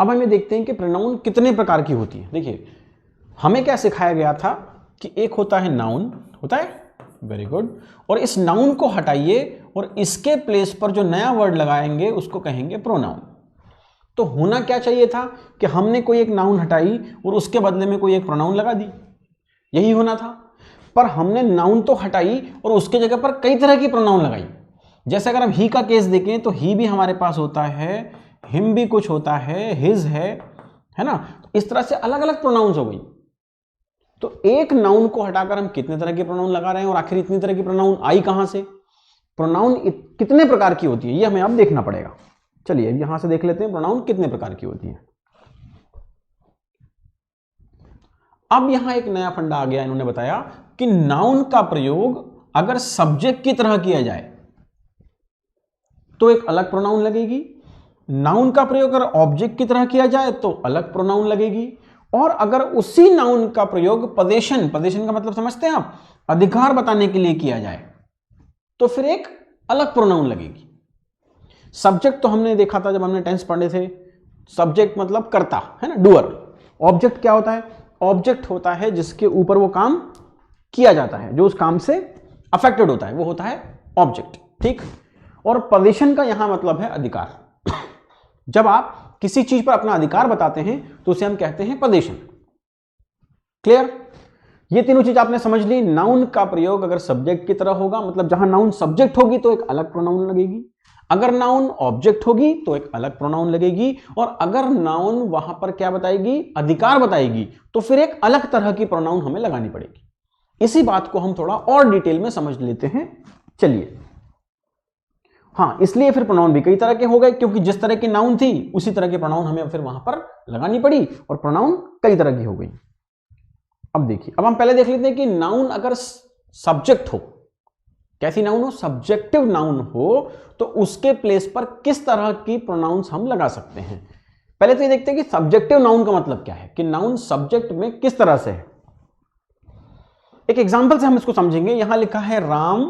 अब हमें देखते हैं कि प्रोनाउन कितने प्रकार की होती है। देखिए हमें क्या सिखाया गया था कि एक होता है नाउन, होता है, वेरी गुड, और इस नाउन को हटाइए और इसके प्लेस पर जो नया वर्ड लगाएंगे उसको कहेंगे प्रोनाउन। तो होना क्या चाहिए था कि हमने कोई एक नाउन हटाई और उसके बदले में कोई एक प्रोनाउन लगा दी, यही होना था। पर हमने नाउन तो हटाई और उसके जगह पर कई तरह की प्रोनाउन लगाई। जैसे अगर हम ही का केस देखें तो ही भी हमारे पास होता है, हिम भी कुछ होता है, हिज है ना। इस तरह से अलग अलग प्रोनाउंस हो गई। तो एक नाउन को हटाकर हम कितने तरह के प्रोनाउन लगा रहे हैं और आखिर इतनी तरह की प्रोनाउन आई कहां से? प्रोनाउन कितने प्रकार की होती है ये हमें अब देखना पड़ेगा। चलिए यहां से देख लेते हैं प्रोनाउन कितने प्रकार की होती है। अब यहां एक नया फंडा आ गया, इन्होंने बताया कि नाउन का प्रयोग अगर सब्जेक्ट की तरह किया जाए तो एक अलग प्रोनाउन लगेगी, नाउन का प्रयोग अगर ऑब्जेक्ट की तरह किया जाए तो अलग प्रोनाउन लगेगी, और अगर उसी नाउन का प्रयोग पदेशन का मतलब समझते हैं आप, अधिकार बताने के लिए किया जाए तो फिर एक अलग प्रोनाउन लगेगी। सब्जेक्ट तो हमने देखा था जब हमने टेंस पढ़े थे, सब्जेक्ट मतलब कर्ता, है ना, डूअर। ऑब्जेक्ट क्या होता है? ऑब्जेक्ट होता है जिसके ऊपर वो काम किया जाता है, जो उस काम से अफेक्टेड होता है, वो होता है ऑब्जेक्ट, ठीक। और पदेशन का यहां मतलब है अधिकार। जब आप किसी चीज पर अपना अधिकार बताते हैं तो उसे हम कहते हैं पदेशन। क्लियर? ये तीनों चीज आपने समझ ली। नाउन का प्रयोग अगर सब्जेक्ट की तरह होगा, मतलब जहां नाउन सब्जेक्ट होगी तो एक अलग प्रोनाउन लगेगी, अगर नाउन ऑब्जेक्ट होगी तो एक अलग प्रोनाउन लगेगी, और अगर नाउन वहां पर क्या बताएगी, अधिकार बताएगी, तो फिर एक अलग तरह की प्रोनाउन हमें लगानी पड़ेगी। इसी बात को हम थोड़ा और डिटेल में समझ लेते हैं। चलिए, हाँ, इसलिए फिर प्रोनाउन भी कई तरह के हो गए, क्योंकि जिस तरह की नाउन थी उसी तरह की प्रोनाउन हमें फिर वहां पर लगानी पड़ी, और प्रोनाउन कई तरह की हो गई। अब देखिए, अब हम पहले देख लेते हैं कि नाउन अगर सब्जेक्ट हो, कैसी नाउन हो, सब्जेक्टिव नाउन हो, तो उसके प्लेस पर किस तरह की प्रोनाउंस हम लगा सकते हैं। पहले तो ये देखते हैं कि सब्जेक्टिव नाउन का मतलब क्या है, कि नाउन सब्जेक्ट में किस तरह से है। एक एग्जांपल से हम इसको समझेंगे। यहां लिखा है राम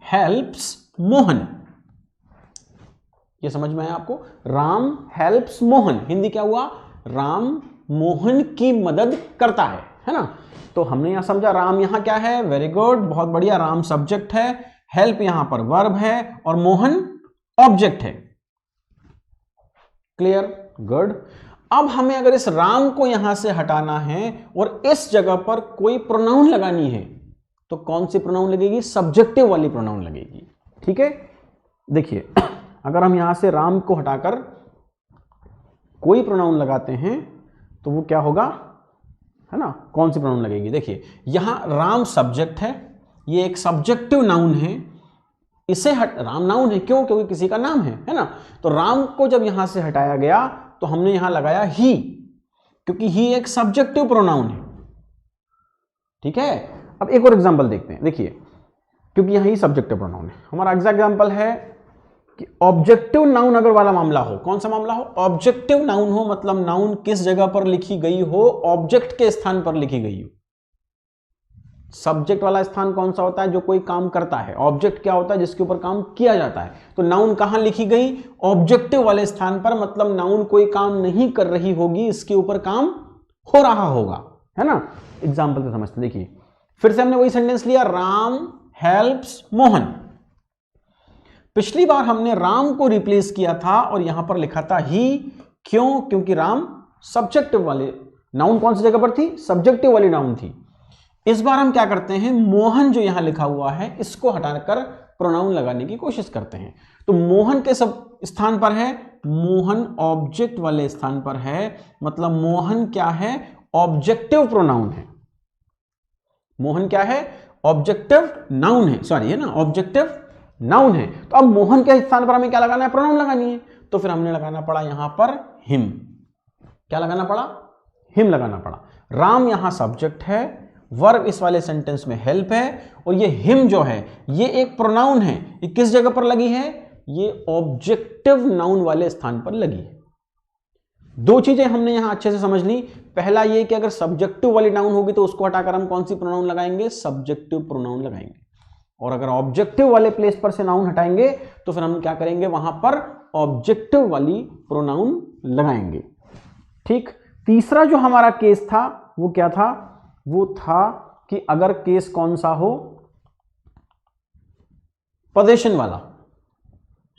हेल्प्स मोहन, ये समझ में आया आपको? राम हेल्प्स मोहन, हिंदी क्या हुआ? राम मोहन की मदद करता है ना। तो हमने यहां समझा राम यहां क्या है, वेरी गुड, बहुत बढ़िया, राम सब्जेक्ट है, हेल्प यहां पर वर्ब है, और मोहन ऑब्जेक्ट है। क्लियर? गुड। अब हमें अगर इस राम को यहां से हटाना है और इस जगह पर कोई प्रोनाउन लगानी है, तो कौन सी प्रोनाउन लगेगी? सब्जेक्टिव वाली प्रोनाउन लगेगी, ठीक है। देखिए, अगर हम यहां से राम को हटाकर कोई प्रोनाउन लगाते हैं तो वो क्या होगा, है ना, कौन सी प्रोनाउन लगेगी? देखिए, यहां राम सब्जेक्ट है, ये एक सब्जेक्टिव नाउन है, इसे राम नाउन है, क्यों? क्योंकि किसी का नाम है ना। तो राम को जब यहां से हटाया गया तो हमने यहां लगाया ही, क्योंकि ही एक सब्जेक्टिव प्रोनाउन है, ठीक है। अब एक और एग्जांपल देखते हैं। देखिए, क्योंकि यहां ही सब्जेक्टिव प्रोनाउन है, हमारा एग्जैक्ट एग्जांपल है कि ऑब्जेक्टिव नाउन अगर वाला मामला हो। कौन सा मामला हो? ऑब्जेक्टिव नाउन हो, मतलब नाउन किस जगह पर लिखी गई हो? ऑब्जेक्ट के स्थान पर लिखी गई हो। सब्जेक्ट वाला स्थान कौन सा होता है? जो कोई काम करता है। ऑब्जेक्ट क्या होता है? जिसके ऊपर काम किया जाता है। तो नाउन कहां लिखी गई? ऑब्जेक्टिव वाले स्थान पर, मतलब नाउन कोई काम नहीं कर रही होगी, इसके ऊपर काम हो रहा होगा, है ना। एग्जाम्पल से समझते, देखिए फिर से हमने वही सेंटेंस लिया, राम हेल्प्स मोहन। पिछली बार हमने राम को रिप्लेस किया था और यहां पर लिखा था ही, क्यों? क्योंकि राम सब्जेक्टिव वाले नाउन कौन सी जगह पर थी? सब्जेक्टिव वाली नाउन थी। इस बार हम क्या करते हैं, मोहन जो यहां लिखा हुआ है इसको हटाकर प्रोनाउन लगाने की कोशिश करते हैं। तो मोहन के सब स्थान पर है, मोहन ऑब्जेक्ट वाले स्थान पर है, मतलब मोहन क्या है? ऑब्जेक्टिव प्रोनाउन है। मोहन क्या है? ऑब्जेक्टिव नाउन है, सॉरी, है ना, ऑब्जेक्टिव नाउन है। तो अब मोहन के स्थान पर हमें क्या लगाना है? प्रोनाउन लगानी है। तो फिर हमने लगाना पड़ा यहां पर हिम। क्या लगाना पड़ा? हिम लगाना पड़ा। राम यहां सब्जेक्ट है, वर्ब इस वाले सेंटेंस में हेल्प है, और ये हिम जो है ये एक प्रोनाउन है। ये किस जगह पर लगी है? ये ऑब्जेक्टिव नाउन वाले स्थान पर लगी है। दो चीजें हमने यहां अच्छे से समझ ली। पहला ये कि अगर सब्जेक्टिव वाली नाउन होगी तो उसको हटाकर हम कौन सी प्रोनाउन लगाएंगे? सब्जेक्टिव प्रोनाउन लगाएंगे। और अगर ऑब्जेक्टिव वाले प्लेस पर से नाउन हटाएंगे तो फिर हम क्या करेंगे? वहां पर ऑब्जेक्टिव वाली प्रोनाउन लगाएंगे। ठीक, तीसरा जो हमारा केस था वो क्या था, वो था कि अगर केस कौन सा हो, पोजीशन वाला।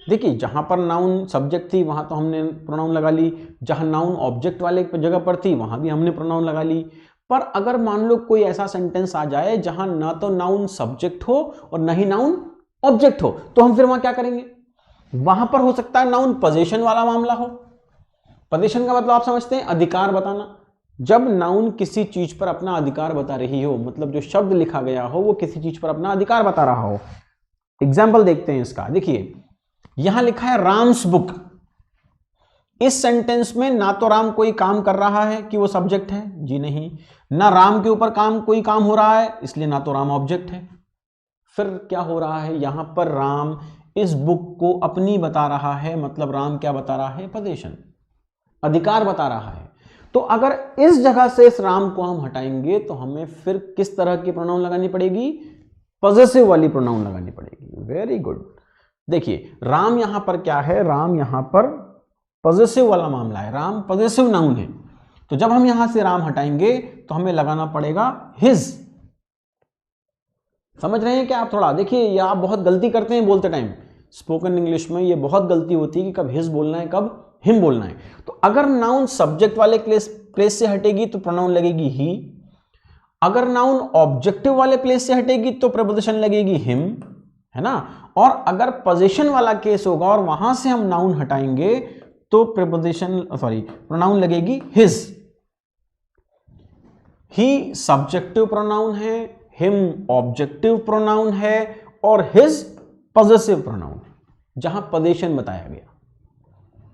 देखिए जहां पर नाउन सब्जेक्ट थी वहां तो हमने प्रोनाउन लगा ली, जहां नाउन ऑब्जेक्ट वाले जगह पर थी वहां भी हमने प्रोनाउन लगा ली। पर अगर मान लो कोई ऐसा सेंटेंस आ जाए जहां ना तो नाउन सब्जेक्ट हो और ना ही नाउन ऑब्जेक्ट हो, तो हम फिर वहां क्या करेंगे, वहां पर हो सकता है नाउन पोजीशन वाला मामला हो। पोजीशन का मतलब आप समझते हैं, अधिकार बताना। जब नाउन किसी चीज पर अपना अधिकार बता रही हो, मतलब जो शब्द लिखा गया हो वो किसी चीज पर अपना अधिकार बता रहा हो। एग्जाम्पल देखते हैं इसका। देखिए यहां लिखा है राम्स बुक। इस सेंटेंस में ना तो राम कोई काम कर रहा है कि वो सब्जेक्ट है, जी नहीं, ना राम के ऊपर कोई काम हो रहा है, इसलिए ना तो राम ऑब्जेक्ट है। फिर क्या हो रहा है, यहां पर राम इस बुक को अपनी बता रहा है, मतलब राम क्या बता रहा है, पोजीशन, अधिकार बता रहा है। तो अगर इस जगह से इस राम को हम हटाएंगे तो हमें फिर किस तरह की प्रोनाउन लगानी पड़ेगी, पॉजेसिव वाली प्रोनाउन लगानी पड़ेगी। Very good. देखिए राम यहां पर क्या है, राम यहां पर पॉजेसिव वाला मामला है, राम पॉजेसिव नाउन है। तो जब हम यहां से राम हटाएंगे तो हमें लगाना पड़ेगा हिज। समझ रहे हैं क्या आप? थोड़ा देखिए, ये आप बहुत गलती करते हैं बोलते टाइम, स्पोकन इंग्लिश में ये बहुत गलती होती है कि कब हिज बोलना है कब हिम बोलना है। तो अगर नाउन सब्जेक्ट वाले प्लेस से हटेगी तो प्रोनाउन लगेगी ही, अगर नाउन ऑब्जेक्टिव वाले प्लेस से हटेगी तो प्रपोजिशन लगेगी हिम, है ना। और अगर पोजीशन वाला केस होगा और वहां से हम नाउन हटाएंगे तो प्रोनाउन लगेगी हिज। ही सब्जेक्टिव प्रोनाउन है, हिम ऑब्जेक्टिव प्रोनाउन है और हिज पॉजेसिव प्रोनाउन है, जहां पोजीशन बताया गया।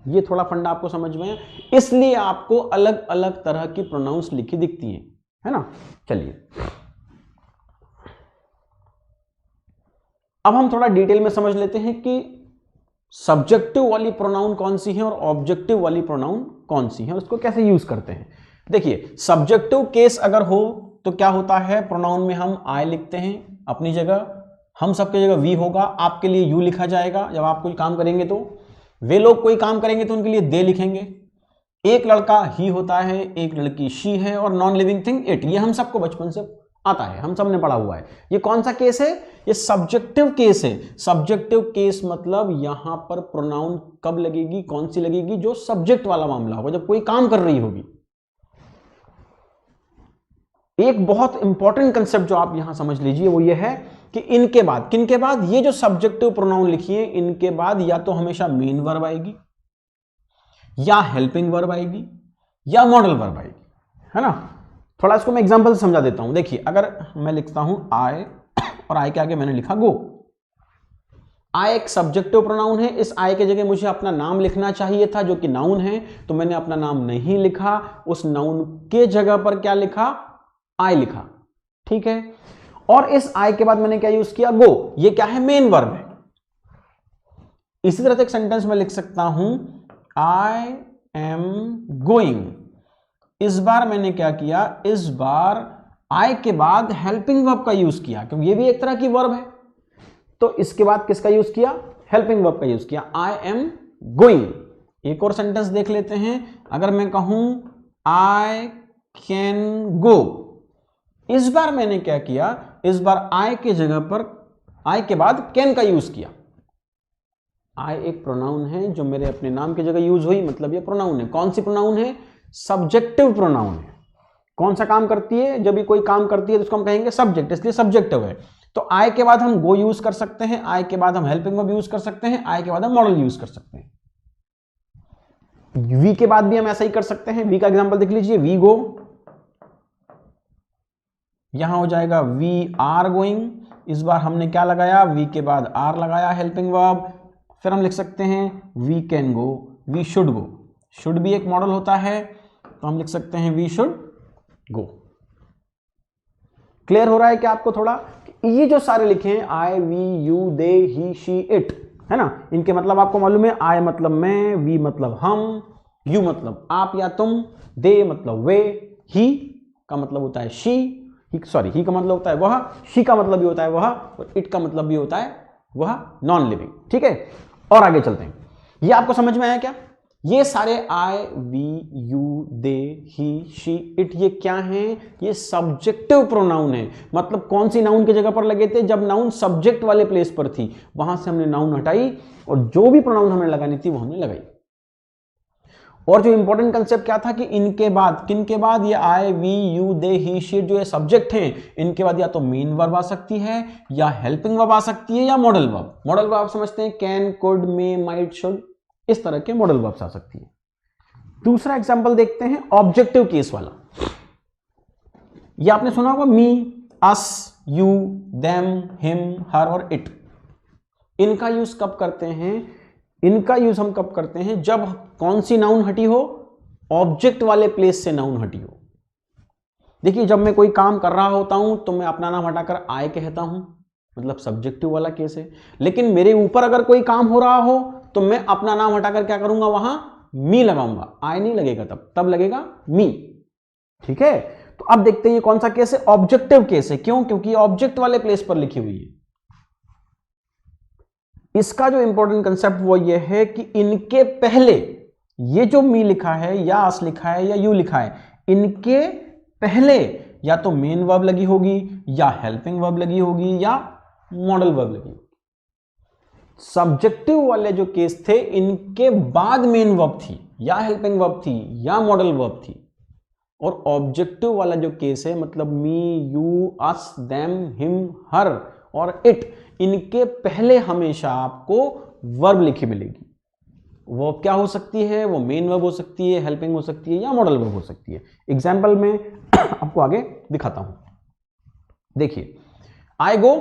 ये थोड़ा फंडा आपको समझ में है, इसलिए आपको अलग अलग तरह की प्रोनाउंस लिखी दिखती हैं, है ना। चलिए अब हम थोड़ा डिटेल में समझ लेते हैं कि सब्जेक्टिव वाली प्रोनाउन कौन सी है और ऑब्जेक्टिव वाली प्रोनाउन कौन सी है, उसको कैसे यूज करते हैं। देखिए सब्जेक्टिव केस अगर हो तो क्या होता है, प्रोनाउन में हम आई लिखते हैं अपनी जगह, हम सबकी जगह वी होगा, आपके लिए यू लिखा जाएगा। जब आप कोई काम करेंगे तो वे लोग कोई काम करेंगे तो उनके लिए दे लिखेंगे। एक लड़का ही होता है, एक लड़की शी है और नॉन लिविंग थिंग इट। ये हम सबको बचपन से आता है, हम सब ने पढ़ा हुआ है। ये कौन सा केस है, ये सब्जेक्टिव केस है। सब्जेक्टिव केस मतलब यहां पर प्रोनाउन कब लगेगी, कौन सी लगेगी, जो सब्जेक्ट वाला मामला होगा, जब कोई काम कर रही होगी। एक बहुत इंपॉर्टेंट कंसेप्ट जो आप यहां समझ लीजिए वो ये है कि इनके बाद, किनके बाद, ये जो सब्जेक्टिव प्रोनाउन लिखी है इनके बाद या तो हमेशा मेन वर्ब आएगी, या हेल्पिंग वर्ब आएगी, या मॉडल वर्ब आएगी, है ना। थोड़ा इसको मैं एग्जांपल से समझा देता हूं। देखिए अगर मैं लिखता हूं आई और आई के आगे मैंने लिखा गो। आई एक सब्जेक्टिव प्रोनाउन है, इस आई के जगह मुझे अपना नाम लिखना चाहिए था जो कि नाउन है, तो मैंने अपना नाम नहीं लिखा, उस नाउन के जगह पर क्या लिखा, आई लिखा, ठीक है। और इस आई के बाद मैंने क्या यूज किया, गो। ये क्या है, मेन वर्ब है। इसी तरह से एक सेंटेंस में लिख सकता हूं आई एम गोइंग। इस बार मैंने क्या किया, इस बार आई के बाद हेल्पिंग वर्ब का यूज किया, क्योंकि ये भी एक तरह की वर्ब है। तो इसके बाद किसका यूज किया, हेल्पिंग वर्ब का यूज किया, आई एम गोइंग। एक और सेंटेंस देख लेते हैं। अगर मैं कहूं आई कैन गो, इस बार मैंने क्या किया, इस बार आई के जगह पर आई के बाद कैन का यूज किया। आई एक प्रोनाउन है जो मेरे अपने नाम की जगह यूज हुई, मतलब ये प्रोनाउन है। कौन सी प्रोनाउन है, सब्जेक्टिव प्रोनाउन है। कौन सा काम करती है, जब भी कोई काम करती है तो उसको हम कहेंगे सब्जेक्ट, इसलिए सब्जेक्टिव है। तो आई के बाद हम गो यूज कर सकते हैं, आई के बाद हम हेल्पिंग वर्ब यूज कर सकते हैं, आई के बाद हम मॉडल यूज कर सकते हैं। वी के बाद भी हम ऐसा ही कर सकते हैं। वी का एग्जांपल देख लीजिए, वी गो, यहां हो जाएगा वी आर गोइंग। इस बार हमने क्या लगाया, वी के बाद आर लगाया, हेल्पिंग वर्ब। फिर हम लिख सकते हैं we can go, we should go. Should भी एक मॉडल होता है, तो हम लिख सकते हैं वी शुड गो। क्लियर हो रहा है क्या आपको थोड़ा? ये जो सारे लिखे हैं I, we, you, they, he, she, it, है ना, इनके मतलब आपको मालूम है। आई मतलब मैं, वी मतलब हम, यू मतलब आप या तुम, दे मतलब वे, ही का मतलब होता है शी, ही का मतलब होता है वह, शी का मतलब भी होता है वह, और इट का मतलब भी होता है वह, नॉन लिविंग। ठीक है, और आगे चलते हैं। ये आपको समझ में आया क्या? ये सारे I, we, you, they, he, she, it, ये क्या हैं? ये सब्जेक्टिव प्रोनाउन है। मतलब कौन सी नाउन की जगह पर लगे थे? जब नाउन सब्जेक्ट वाले प्लेस पर थी, वहां से हमने नाउन हटाई और जो भी प्रोनाउन हमें लगानी थी वो हमने लगाई। और जो इंपॉर्टेंट कंसेप्ट क्या था कि इनके बाद, किन के बाद? ये I, we, you, they, he, she जो ये सब्जेक्ट हैं, इनके बाद या तो मेन वर्ब आ सकती है, या हेल्पिंग वर्ब आ सकती है, या मॉडल वर्ब। मॉडल वर्ब आप समझते हैं, can, could, may, might, should, इस तरह के मॉडल वर्ब्स आ सकती है। दूसरा एग्जांपल देखते हैं, ऑब्जेक्टिव केस वाला। ये आपने सुना होगा, मी, अस, यू, देम, हिम, हर और इट। इनका यूज कब करते हैं? इनका यूज हम कब करते हैं? जब कौन सी नाउन हटी हो? ऑब्जेक्ट वाले प्लेस से नाउन हटी हो। देखिए, जब मैं कोई काम कर रहा होता हूं तो मैं अपना नाम हटाकर आए कहता हूं, मतलब सब्जेक्टिव वाला केस है। लेकिन मेरे ऊपर अगर कोई काम हो रहा हो तो मैं अपना नाम हटाकर क्या करूंगा? वहां मी लगाऊंगा, आय नहीं लगेगा, तब लगेगा मी। ठीक है, तो अब देखते हैं ये कौन सा केस है? ऑब्जेक्टिव केस है। क्यों? क्योंकि ऑब्जेक्ट वाले प्लेस पर लिखी हुई है। इसका जो इंपॉर्टेंट कंसेप्ट वो ये है कि इनके पहले ये जो मी लिखा है, या अस लिखा है, या यू लिखा है, इनके पहले या तो मेन वर्ब लगी होगी, या हेल्पिंग वर्ब लगी होगी, या मॉडल वर्ब लगी होगी। सब्जेक्टिव वाले जो केस थे, इनके बाद मेन वर्ब थी, या हेल्पिंग वर्ब थी, या मॉडल वर्ब थी। और ऑब्जेक्टिव वाला जो केस है, मतलब मी, यू, अस, देम, हिम, हर और इट, इनके पहले हमेशा आपको वर्ब लिखी मिलेगी। वो क्या हो सकती है? वो मेन वर्ब हो सकती है, हेल्पिंग हो सकती है, या मॉडल वर्ब हो सकती है। एग्जाम्पल में आपको आगे दिखाता हूं। देखिए, आई गो,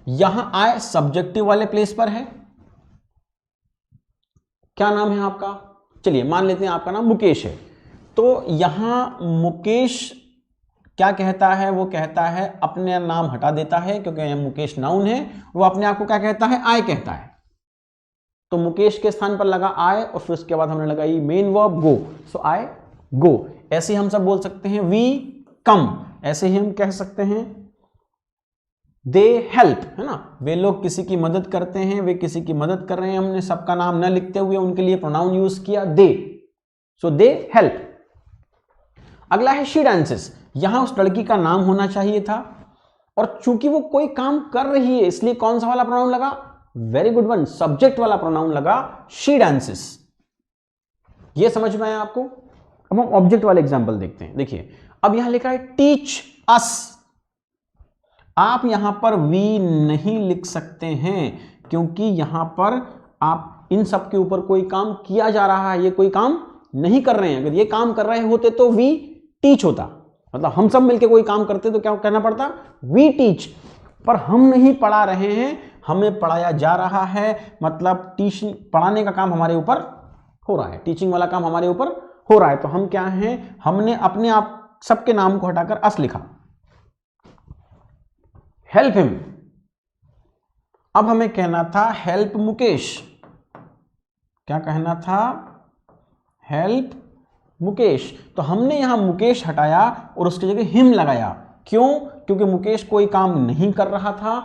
यहां आई सब्जेक्टिव वाले प्लेस पर है। क्या नाम है आपका? चलिए मान लेते हैं आपका नाम मुकेश है। तो यहां मुकेश क्या कहता है? वो कहता है, अपने नाम हटा देता है क्योंकि यह मुकेश नाउन है, वो अपने आप को क्या कहता है? आय कहता है। तो मुकेश के स्थान पर लगा आय और फिर उसके बाद हमने लगाई मेन वर्ब गो, सो आई गो। ऐसे ही हम सब बोल सकते हैं वी कम, ऐसे ही हम कह सकते हैं दे हेल्प, है ना, वे लोग किसी की मदद करते हैं, वे किसी की मदद कर रहे हैं। हमने सबका नाम न लिखते हुए उनके लिए प्रोनाउन यूज किया दे, सो दे हेल्प। अगला है शी डांसेस। यहां उस लड़की का नाम होना चाहिए था, और चूंकि वो कोई काम कर रही है इसलिए कौन सा वाला प्रोनाउन लगा? वेरी गुड वन, सब्जेक्ट वाला प्रोनाउन लगा, शी डांसेस। ये समझ में आया आपको? अब हम ऑब्जेक्ट वाले एग्जांपल देखते हैं। देखिए, अब यहां लिखा है टीच अस। आप यहां पर वी नहीं लिख सकते हैं क्योंकि यहां पर आप इन सब के ऊपर कोई काम किया जा रहा है, ये कोई काम नहीं कर रहे हैं। अगर ये काम कर रहे होते तो वी टीच होता, मतलब हम सब मिलकर कोई काम करते तो क्या कहना पड़ता? We teach. पर हम नहीं पढ़ा रहे हैं, हमें पढ़ाया जा रहा है, मतलब टीचिंग, पढ़ाने का काम हमारे ऊपर हो रहा है, टीचिंग वाला काम हमारे ऊपर हो रहा है। तो हम क्या हैं? हमने अपने आप सबके नाम को हटाकर अस लिखा, हेल्प हिम। अब हमें कहना था हेल्प मुकेश। क्या कहना था? हेल्प मुकेश। तो हमने यहां मुकेश हटाया और उसकी जगह हिम लगाया। क्यों? क्योंकि मुकेश कोई काम नहीं कर रहा था,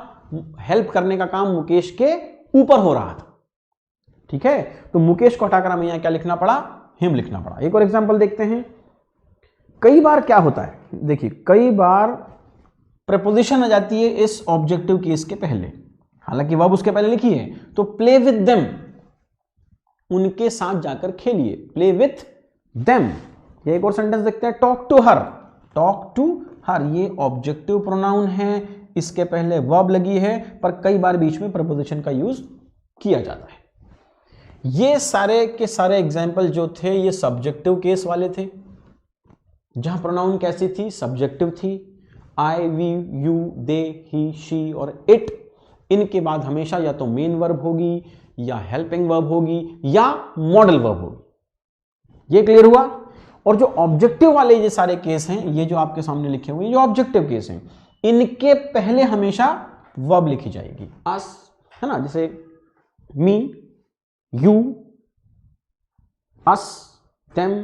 हेल्प करने का काम मुकेश के ऊपर हो रहा था। ठीक है, तो मुकेश को हटाकर हमें यहां क्या लिखना पड़ा? हिम लिखना पड़ा। एक और एग्जांपल देखते हैं। कई बार क्या होता है, देखिए, कई बार प्रपोजिशन आ जाती है इस ऑब्जेक्टिव केस के पहले, हालांकि वर्ब उसके पहले लिखी है। तो प्ले विद देम, उनके साथ जाकर खेलिए, प्ले विथ देम। ये एक और सेंटेंस देखते हैं, talk to her. Talk to her, ये ऑब्जेक्टिव प्रोनाउन है, इसके पहले वर्ब लगी है, पर कई बार बीच में प्रपोजिशन का यूज किया जाता है। ये सारे के सारे एग्जाम्पल जो थे ये सब्जेक्टिव केस वाले थे, जहां प्रोनाउन कैसी थी? सब्जेक्टिव थी। I, we, you, they, he, she और इट, इनके बाद हमेशा या तो मेन वर्ब होगी, या हेल्पिंग वर्ब होगी, या मॉडल वर्ब होगी। ये क्लियर हुआ? और जो ऑब्जेक्टिव वाले ये सारे केस हैं, ये जो आपके सामने लिखे हुए हैं, जो ऑब्जेक्टिव केस हैं, इनके पहले हमेशा वर्ब लिखी जाएगी, अस, है ना, जैसे मी, यू, अस, देम,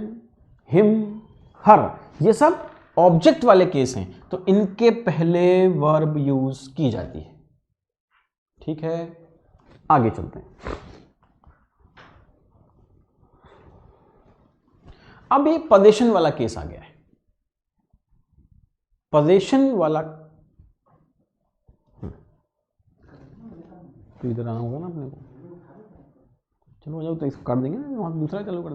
हिम, हर, ये सब ऑब्जेक्ट वाले केस हैं, तो इनके पहले वर्ब यूज की जाती है। ठीक है, आगे चलते हैं। अब ये पजेशन वाला केस आ गया है। पजेशन वाला तो इधर आना होगा ना अपने को। चलो आ जाओ, तो इसको कर देंगे ना, वहां दूसरा चालू कर देंगे।